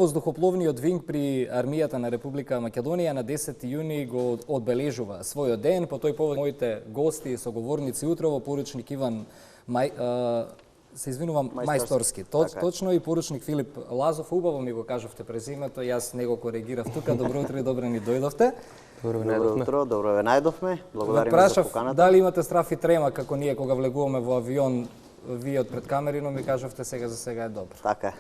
воздухопловниот винг при армијата на Република Македонија на 10 јуни го одбележува својот ден. По тој повод моите гости и соговорници утрово поручник Иван Мајсторски. Точно, и поручник Филип Лазов. Убаво ми го кажавте презимето, јас не го коригирав тука. Добро утро и добро ни дојдовте. Добро утро, добро ве најдовме. Благодариме за поканата. Дали имате страф и трема како ние кога влегуваме во авион, вие од пред камерино ми кажавте сега за сега е добро. Така е.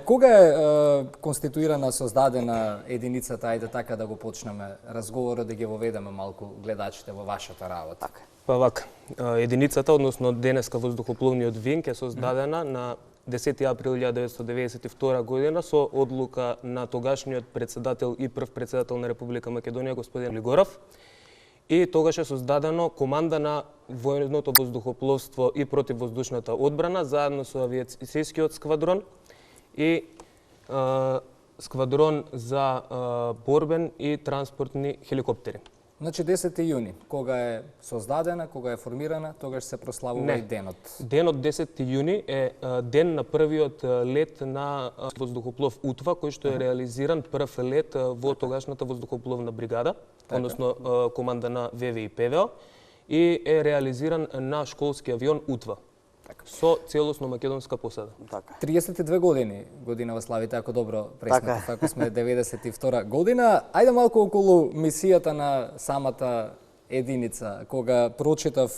Кога е конституирана, создадена единицата, ајде така да го почнеме разговорот, да ги воведеме малку гледачите во вашата работа? Така. Па вака, единицата, односно денеска воздухопловниот винг е создадена на 10 април 1992 година со одлука на тогашниот председател и прв председател на Република Македонија господин Лигоров. И тогаш е создадено команда на војното воздухопловство и противвоздушната одбрана заедно со авиацијскиот сквадрон и сквадрон за борбен и транспортни хеликоптери. Значи 10 јуни, кога е создадена, кога е формирана, тогаш се прославува и денот. Денот 10 јуни е ден на првиот лет на воздухоплов УТВА, кој што е реализиран прв лет во тогашната воздухопловна бригада, односно команда на ВВ и ПВО, и е реализиран на школски авион УТВА со целосно македонска посада. 32 годинава славите, ако добро пресметав, ако сме 92 година. Ајде малку околу мисијата на самата единица. Кога прочитав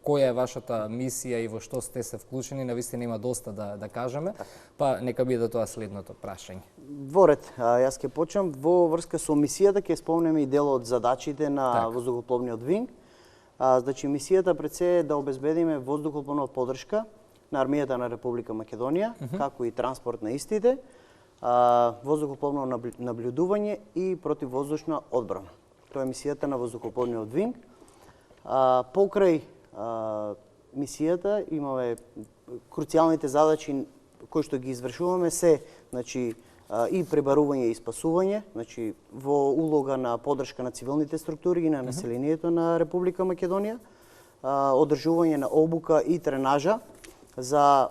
која е вашата мисија и во што сте се вклучени, навистина има доста да кажеме, па нека биде тоа следното прашање. Во ред, јас ќе почнам во врска со мисијата, ќе спомнеме и дел од задачите на воздухопловниот винг. Значи, мисијата пред се е да обезбедиме воздухопловна поддршка на армијата на Република Македонија, како и транспорт на истите, воздухопловно наблюдување и противвоздушна одбрана. Тоа е мисијата на воздухопловниот винг. Покрај мисијата имаме круцијалните задачи кои што ги извршуваме се, значи, и пребарување и спасување, значи во улога на поддршка на цивилните структури и на населението на Република Македонија, одржување на обука и тренажа за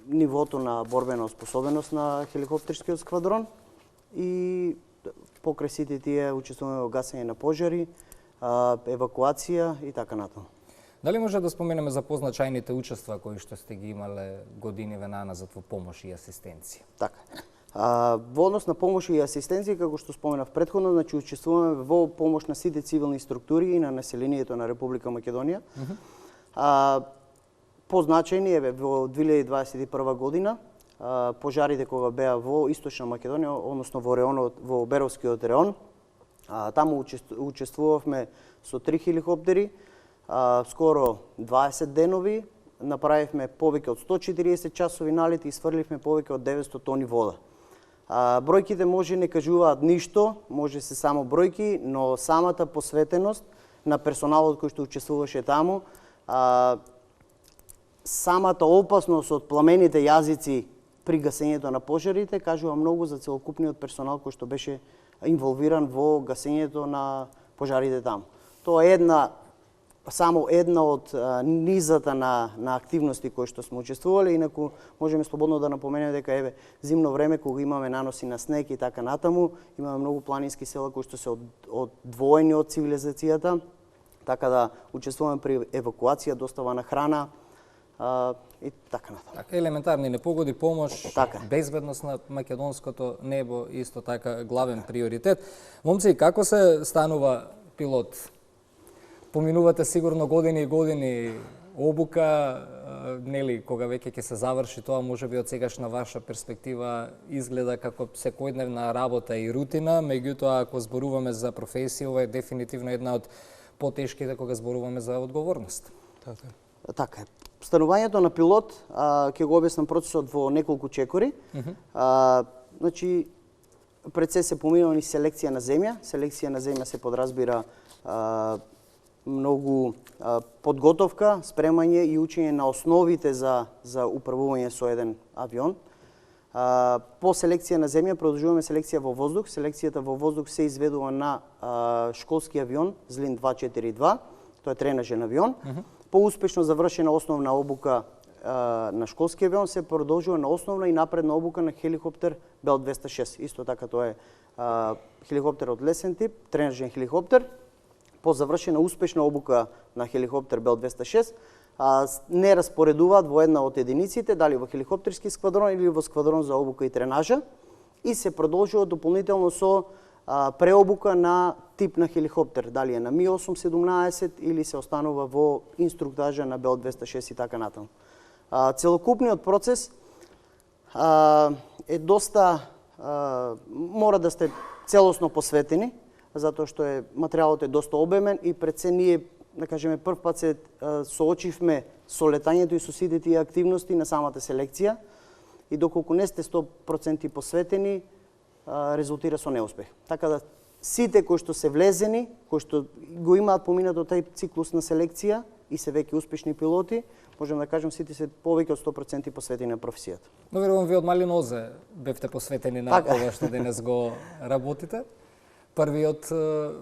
нивото на борбенаоспособеност на хеликоптерскиот сквадрон и покрај сите тие учествуваме во гасење на пожари, евакуација и така натаму. Дали може да споменеме за позначајните учества кои што сте ги имале годиниве наназад во помош и асистенција? Така. Во однос на помош и асистенција, како што споменав претходно, значи учествуваме во помош на сите цивилни структури и на населението на Република Македонија. Позначајни е во 2021 година пожарите кога беа во Источна Македонија, односно во реонот, во Беровскиот реон. Таму учествувавме со 3 хеликоптери, скоро 20 денови, направивме повеќе од 140 часови налети и сврливме повеќе од 900 тони вода. Бројките може не кажуваат ништо, може се само бројки, но самата посветеност на персоналот кој што учествуваше таму, самата опасност од пламените јазици при гасењето на пожарите кажува многу за целокупниот персонал кој што беше инволвиран во гасењето на пожарите таму. Тоа е само една од низата на активности кои што сме учествувале, инаку можеме слободно да напоменеме дека еве зимно време кога имаме наноси на снег и така натаму, имаме многу планински села кои што се одвоени од цивилизацијата, така да учествуваме при евакуација, достава на храна и така натаму. Така, елементарни непогоди, помош, безбедност на македонското небо, исто така главен приоритет. Момци, како се станува пилот? Поминувате сигурно години и години обука, нели, кога веќе ќе се заврши тоа, можеби од сегашна ваша перспектива изгледа како секојдневна работа и рутина, меѓутоа ако зборуваме за професија, ова е дефинитивно една од потешките кога зборуваме за одговорност. Така е. Станувањето на пилот, ќе го објаснам процесот во неколку чекори. Значи, пред се поминува ни селекција на земја. Селекција на земја се подразбира многу подготовка, спремање и учење на основите за управување со еден авион. По селекција на земја продолжуваме селекција во воздух. Селекцијата во воздух се изведува на школски авион Злин 242, тоа е тренажен авион. Поуспешно завршена основна обука на школски авион се продолжува на основна и напредна обука на хеликоптер Бел 206. Исто така тоа е хеликоптер од лесен тип, тренажен хеликоптер. По завршена успешна обука на хеликоптер Бел 206, не распоредуваат во една од единиците, дали во хеликоптерски сквадрон или во сквадрон за обука и тренажа, и се продолжува дополнително со преобука на тип на хеликоптер, дали е на Ми-817 или се останува во инструктажа на Бел 206 и така натаму. Целокупниот процес е доста, мора да сте целосно посветени, затоа што материјалот е доста обемен и пред се ние, да кажеме, прв пат се соочивме со летањето и со сите тие активности на самата селекција, и доколку не сте 100% посветени, резултира со неуспех. Така да сите кои што се влезени, кои што го имаат поминато тај циклус на селекција и се веќе успешни пилоти, можем да кажем сите се повеќе од 100% посветени на професијата. Но верувам ви од мали нозе бевте посветени на ова што денес го работите. Први од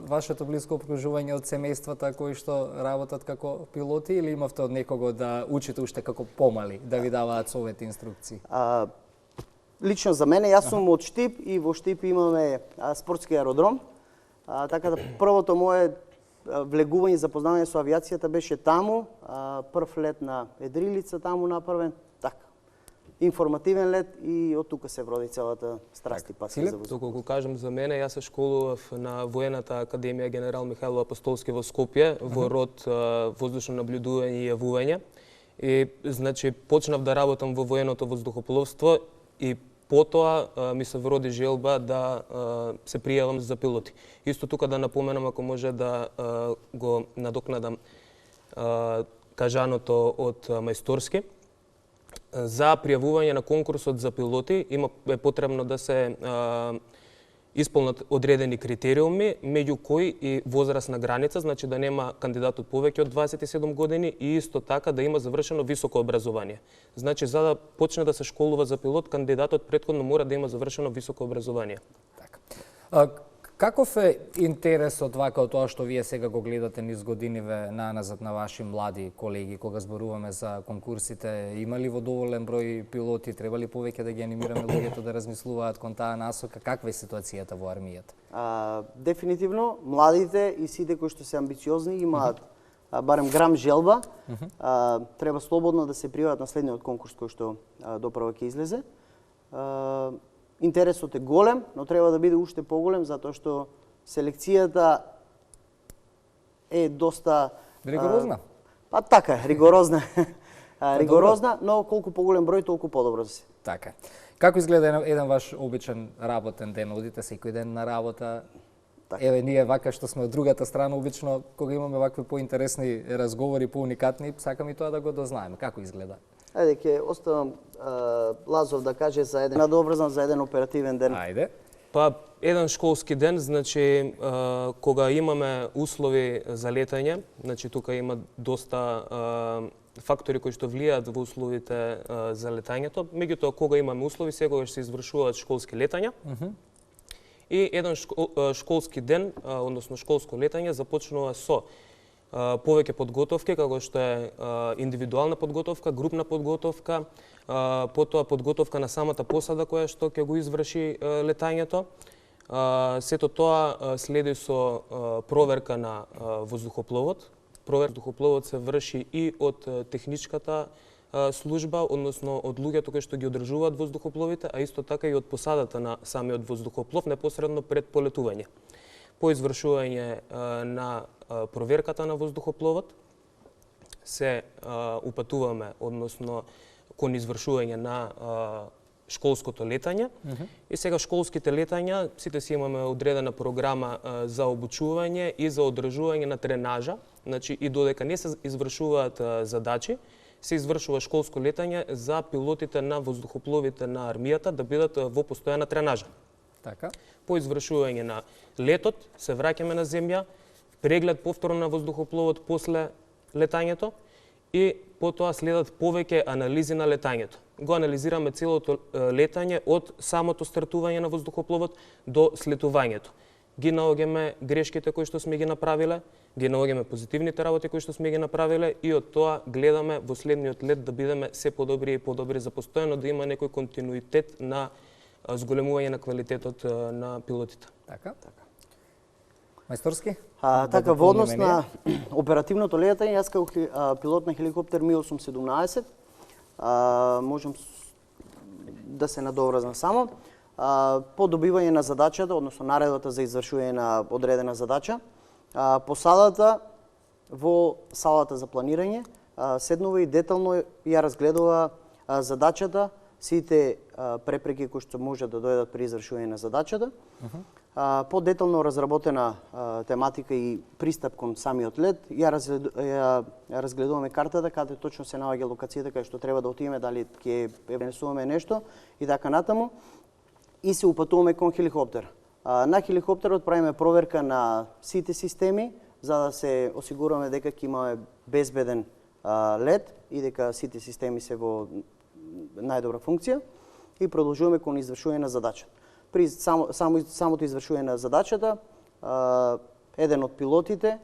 вашето блиско окружување од семејствата кои што работат како пилоти, или имавте од некого да учите уште како помали, да ви даваат совети, инструкции? Лично за мене, јас сум од Штип и во Штип имаме спортски аеродром, така да првото мое влегување и запознавање со авиацијата беше таму, прв лет на Едрилица таму направен, така. Информативен лет и од тука се вроди целата страст и пасија за воздух. Доколку кажам за мене, јас се школував на Воената академија Генерал Михајло Апостолски во Скопје, во род воздушно наблюдување и јавување. И значи почнав да работам во военото воздухопловство и потоа ми се вроди желба да се пријавам за пилоти. Исто тука да напоменам, ако може да го надокнадам кажаното од мајсторски. За пријавување на конкурсот за пилоти е потребно да се исполнат одредени критериуми, меѓу кои и возрастна граница, значи да нема кандидатот повеќе од 27 години и исто така да има завршено високо образование. Значи за да почне да се школува за пилот, кандидатот претходно мора да има завршено високо образование. Така. Каков е интересот вака од тоа што вие сега го гледате низ годиниве наназад на ваши млади колеги, кога зборуваме за конкурсите? Има ли во доволен број пилоти? Треба ли повеќе да ги анимираме луѓето да размислуваат кон таа насока? Каква е ситуацијата во армијата? Дефинитивно, младите и сите кои што се амбициозни имаат барем грам желба, треба слободно да се пријават на следниот конкурс кој што допрва ќе излезе. Интересот е голем, но треба да биде уште поголем, затоа што селекцијата е доста... Ригорозна? Така, ригорозна. Ригорозна, но колку поголем број, толку подобро за се. Така. Како изгледа еден ваш обичен работен ден? Одите секој ден на работа? Така. Еве, ние вака што сме од другата страна, обично, кога имаме вакви поинтересни разговори, поуникатни, сакам и тоа да го дознаеме. Како изгледа? Ајде, ќе оставам Лазов да каже за еден надоврзан за еден оперативен ден. Ајде. Па, еден школски ден, значи, кога имаме услови за летање, значи, тука има доста фактори кои што влијаат во условите за летањето. Меѓутоа, кога имаме услови, секогаш се извршуваат школски летања. И еден школски ден, односно школско летање, започнува со повеќе подготовки, како што е индивидуална подготовка, групна подготовка, потоа подготовка на самата посада која што ќе го изврши летањето. Сето тоа следи со проверка на воздухопловот. Воздухопловот се врши и од техничката служба, односно од луѓето кои што ги одржуваат воздухопловите, а исто така и од посадата на самиот воздухоплов непосредно пред полетување. По извршување на проверката на воздухопловот се упатуваме, односно кон извршување на школското летање. И сега школските летања, сите си имаме одредена програма за обучување и за одржување на тренажа. Значи, и додека не се извршуваат задачи, се извршува школско летање за пилотите на воздухопловите на армијата да бидат во постојана тренажа. Така. По извршување на летот се враќаме на земја, преглед повторно на воздухопловот после летањето и потоа следат повеќе анализи на летањето. Го анализираме целото летање од самото стартување на воздухопловот до слетувањето. ги наоѓаме грешките кои што сме ги направиле, ги наоѓаме позитивните работи кои што сме ги направиле и од тоа гледаме во следниот лет да бидеме се подобри и подобри за постојано да има некој континуитет на зголемување на квалитетот на пилотите. Така. Мајсторски? Така, во однос на оперативното летање, јас како пилот на хеликоптер Ми-817 можам да се надоврзам само. По добивање на задачата, односно наредбата за извршување на одредена задача, посадата во салата за планирање седнува и детално ја разгледува задачата, сите препреки кои што можат да дојдат при извршување на задачата. По-детално разработена тематика и пристап кон самиот лет, ја разгледуваме картата каде точно се наоѓа локацијата каде што треба да отидеме, дали ќе пренесуваме нешто и така натаму. И се упатуваме кон хеликоптер. На хеликоптерот правиме проверка на сите системи за да се осигуруваме дека ќе имаме безбеден лет и дека сите системи се во најдобра функција и продолжуваме кон извршување на задачата. При самото извршување на задачата, еден од пилотите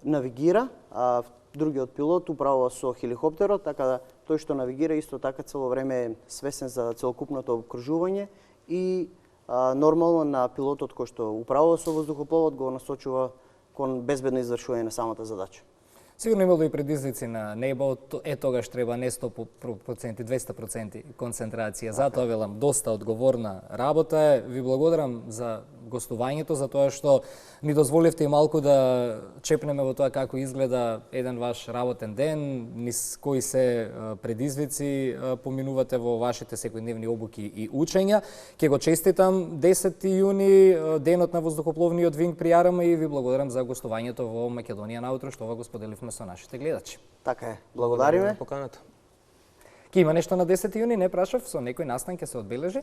навигира, а другиот пилот управува со хеликоптерот, така да тој што навигира исто така цело време е свесен за целокупното обкружување и нормално на пилотот кој што управува со воздухопловот го насочува кон безбедно извршување на самата задача. Сигурно имало и предизвици на небо, тогаш треба не 100%, 200% концентрација. Затоа велам, доста одговорна работа е. Ви благодарам за гостувањето, за тоа што ни дозволивте и малку да чепнеме во тоа како изгледа еден ваш работен ден, низ кои се предизвици поминувате во вашите секојдневни обуки и учења. Ќе го честитам 10 јуни, денот на воздухопловниот винг при АРМ и ви благодарам за гостувањето во Македонија наутро, што ова го споделивме со нашите гледачи. Така е. Благодариме. Поканата. Ке има нешто на 10 јуни, не прашав, со некој настан ќе се одбележи?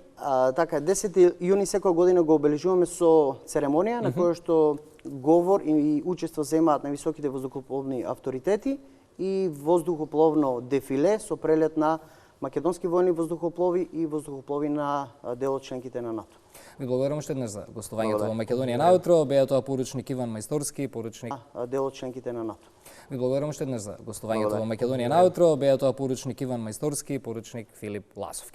Така е, 10 јуни секоја година го обележуваме со церемонија на која што говор и учество земаат на високите воздухопловни авторитети и воздухопловно дефиле со прелет на македонски војни воздухоплови и воздухоплови на дел од членките на НАТО. Ви благодарам уште еднаш за гостувањето во Македонија наутро. Беа тоа поручник Иван Мајсторски, поручник дел од членките на НАТО. Ви благодарам уште еднаш за гостувањето во Македонија наутро. Беа тоа поручник Иван Мајсторски, поручник Филип Ласов.